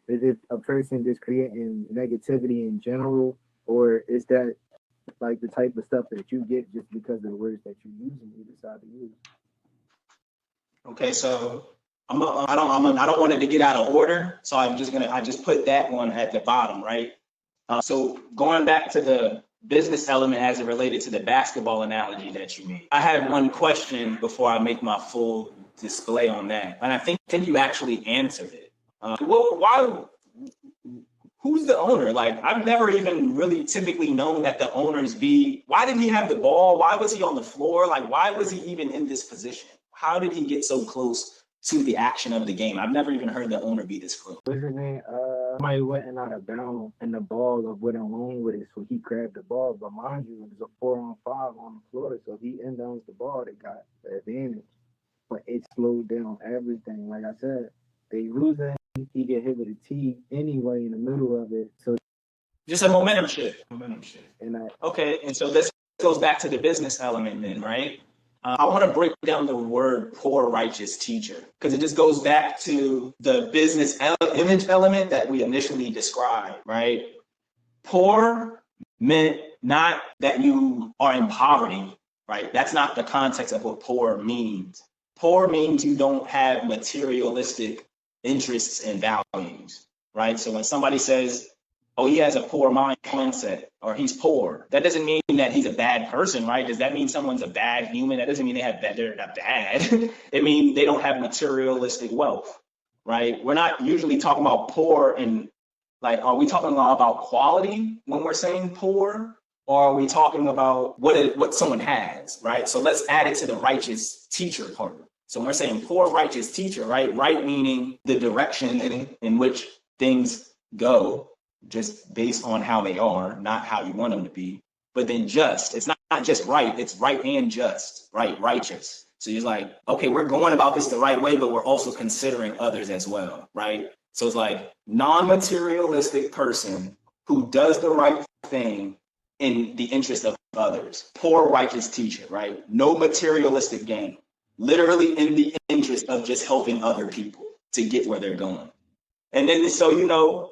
Is it a person just creating negativity in general, or is that like the type of stuff that you get just because of the words that you use and you decide to use? Okay, so I don't want it to get out of order, so I just put that one at the bottom, right? So going back to the business element as it related to the basketball analogy that you made, I had one question before I make my full display on that, and I think you actually answered it. Well, why? Who's the owner? Like, I've never even really typically known that the owners be. Why didn't he have the ball? Why was he on the floor? Like, why was he even in this position? How did he get so close to the action of the game? I've never even heard the owner be this close. What's his name? Somebody went out of bounds and the ball went along with it, so he grabbed the ball. But mind you, it was a 4-on-5 on the floor, so he inbounds the ball. They got the advantage, but it slowed down everything. Like I said, they losing. He get hit with a T anyway in the middle of it. So just a momentum shift. Momentum shift. and I Okay, and so this goes back to the business element then, right? I want to break down the word poor righteous teacher because it just goes back to the business image element that we initially described, right? Poor meant not that you are in poverty, right? That's not the context of what poor means. Poor means you don't have materialistic interests and values, right? So when somebody says, oh, he has a poor mindset or he's poor, that doesn't mean that he's a bad person, right? Does that mean someone's a bad human? That doesn't mean they're not bad. It means they don't have materialistic wealth, right? We're not usually talking about poor and like, are we talking about quality when we're saying poor? Or are we talking about what someone has, right? So let's add it to the righteous teacher part. So when we're saying poor righteous teacher, right? Right meaning the direction in which things go, just based on how they are, not how you want them to be. But then just, it's not just right, it's right and just, right? Righteous. So you're like, okay, we're going about this the right way, but we're also considering others as well, right? So it's like non-materialistic person who does the right thing in the interest of others. Poor righteous teacher, right? No materialistic gain. Literally in the interest of just helping other people to get where they're going. And then, so,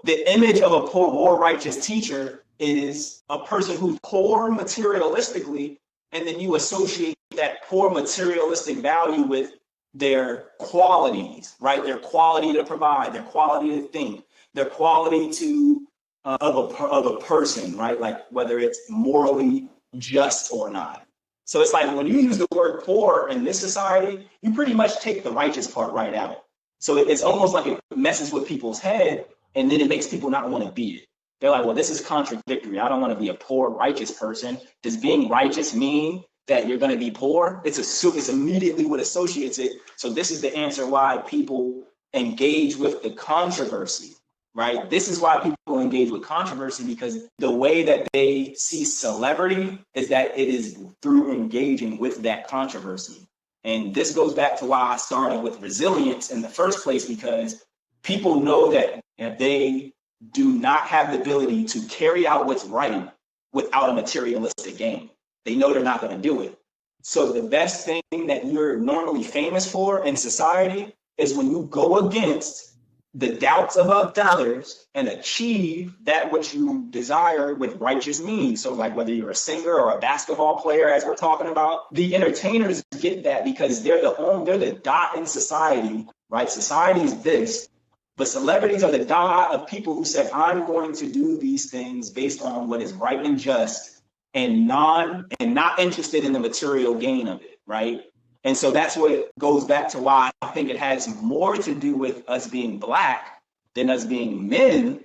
the image of a poor righteous teacher is a person who's poor materialistically, and then you associate that poor materialistic value with their qualities, right? Their quality to provide, their quality to think, their quality to of a person, right? Like whether it's morally just or not. So it's like when you use the word poor in this society, you pretty much take the righteous part right out. So it's almost like it messes with people's head, and then it makes people not want to be it. They're like, well, this is contradictory. I don't want to be a poor righteous person. Does being righteous mean that you're going to be poor? It's immediately what associates it. So this is the answer why people engage with the controversy, right? This is why people engage with controversy, because the way that they see celebrity is that it is through engaging with that controversy. And this goes back to why I started with resilience in the first place, because people know that if they do not have the ability to carry out what's right without a materialistic gain, they know they're not going to do it. So the best thing that you're normally famous for in society is when you go against the doubts of others and achieve that which you desire with righteous means. So like whether you're a singer or a basketball player, as we're talking about, the entertainers get that because they're the dot in society, right? Society is this, but celebrities are the dot of people who said, I'm going to do these things based on what is right and just and not interested in the material gain of it, right? And so that's what goes back to why I think it has more to do with us being Black than us being men,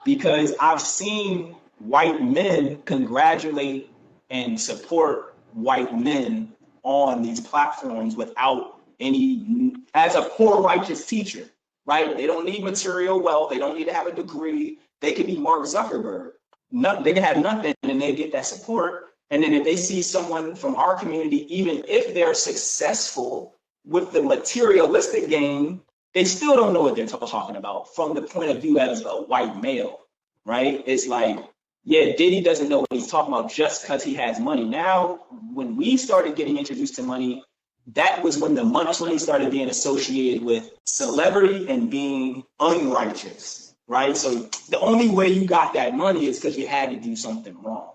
because I've seen white men congratulate and support white men on these platforms without any, as a poor righteous teacher, right? They don't need material wealth. They don't need to have a degree. They could be Mark Zuckerberg. They can have nothing and they get that support. And then if they see someone from our community, even if they're successful with the materialistic gain, they still don't know what they're talking about from the point of view as a white male, right? It's like, yeah, Diddy doesn't know what he's talking about just because he has money. Now, when we started getting introduced to money, that was when the money started being associated with celebrity and being unrighteous. right? So the only way you got that money is because you had to do something wrong.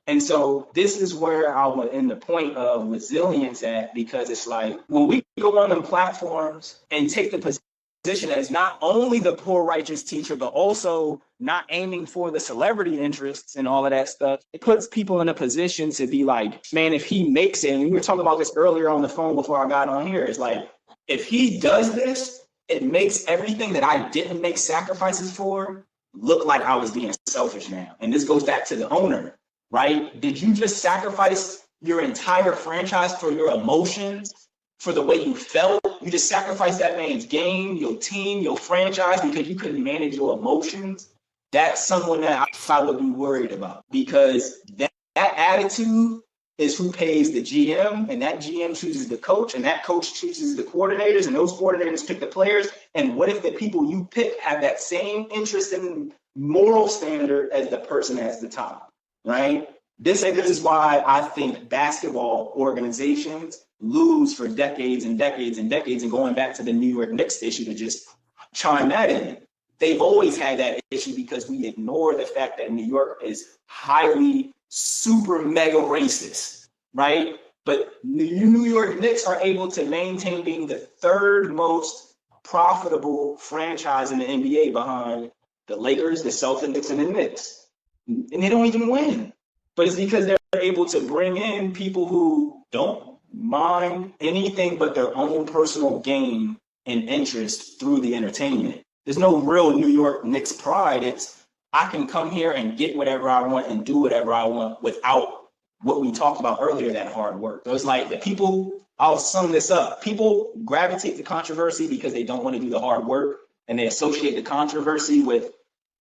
And so this is where I'm in the point of resilience at, because it's like when we go on them platforms and take the position as not only the poor righteous teacher, but also not aiming for the celebrity interests and all of that stuff, it puts people in a position to be like, man, if he makes it, and we were talking about this earlier on the phone before I got on here, it's like, if he does this, it makes everything that I didn't make sacrifices for look like I was being selfish now. And this goes back to the owner. Right? Did you just sacrifice your entire franchise for your emotions, for the way you felt? You just sacrificed that man's game, your team, your franchise because you couldn't manage your emotions? That's someone that I would be worried about, because that attitude is who pays the GM, and that GM chooses the coach, and that coach chooses the coordinators, and those coordinators pick the players. And what if the people you pick have that same interest and moral standard as the person at the top? Right? This is why I think basketball organizations lose for decades and decades and decades. And going back to the New York Knicks issue, to just chime that in, they've always had that issue because we ignore the fact that New York is highly, super mega racist, right? But New York Knicks are able to maintain being the third most profitable franchise in the NBA behind the Lakers, the Celtics, and the Knicks. And they don't even win. But it's because they're able to bring in people who don't mind anything but their own personal gain and interest through the entertainment. There's no real New York Knicks pride. It's, I can come here and get whatever I want and do whatever I want without what we talked about earlier, that hard work. So it's like the people, I'll sum this up. People gravitate to controversy because they don't want to do the hard work, and they associate the controversy with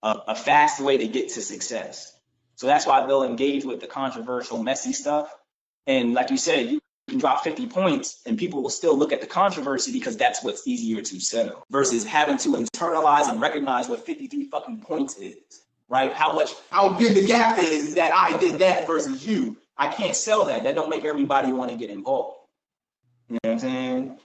a fast way to get to success. So that's why they'll engage with the controversial, messy stuff. And like you said, you can drop 50 points and people will still look at the controversy because that's what's easier to sell versus having to internalize and recognize what 53 fucking points is, right? How big the gap is that I did that versus you. I can't sell that. That don't make everybody want to get involved. You know what I'm saying?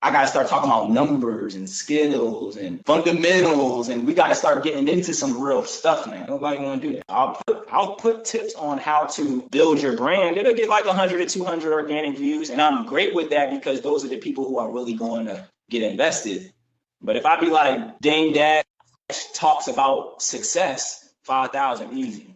I got to start talking about numbers and skills and fundamentals, and we got to start getting into some real stuff, man. Nobody want to do that. I'll put tips on how to build your brand. It'll get like 100 to 200 organic views, and I'm great with that because those are the people who are really going to get invested. But if I be like, Dame Dash talks about success, 5,000 easy.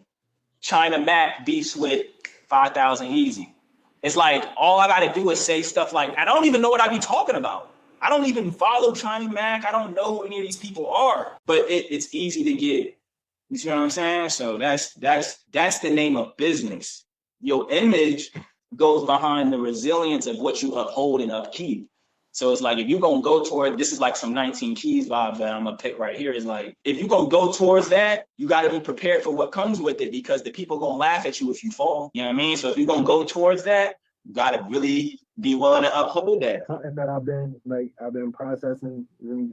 China Mac beefs with 5,000 easy. It's like, all I got to do is say stuff like, I don't even know what I be talking about. I don't even follow China Mac. I don't know who any of these people are. But it's easy to get. You see what I'm saying? So that's the name of business. Your image goes behind the resilience of what you uphold and upkeep. So it's like, if you're going to go toward, this is like some 19 Keys vibe that I'm going to pick right here. Is like, if you're going to go towards that, you got to be prepared for what comes with it, because the people going to laugh at you if you fall. You know what I mean? So if you're going to go towards that, you got to really be willing to uphold that. Something that I've been processing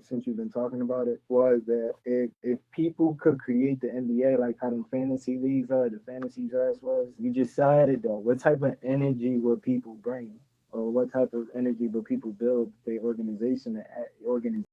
since you've been talking about it was that if people could create the NBA like how the fantasy leagues are, the fantasy drafts was, you decided though, what type of energy would people bring? Or what type of energy would people build their organization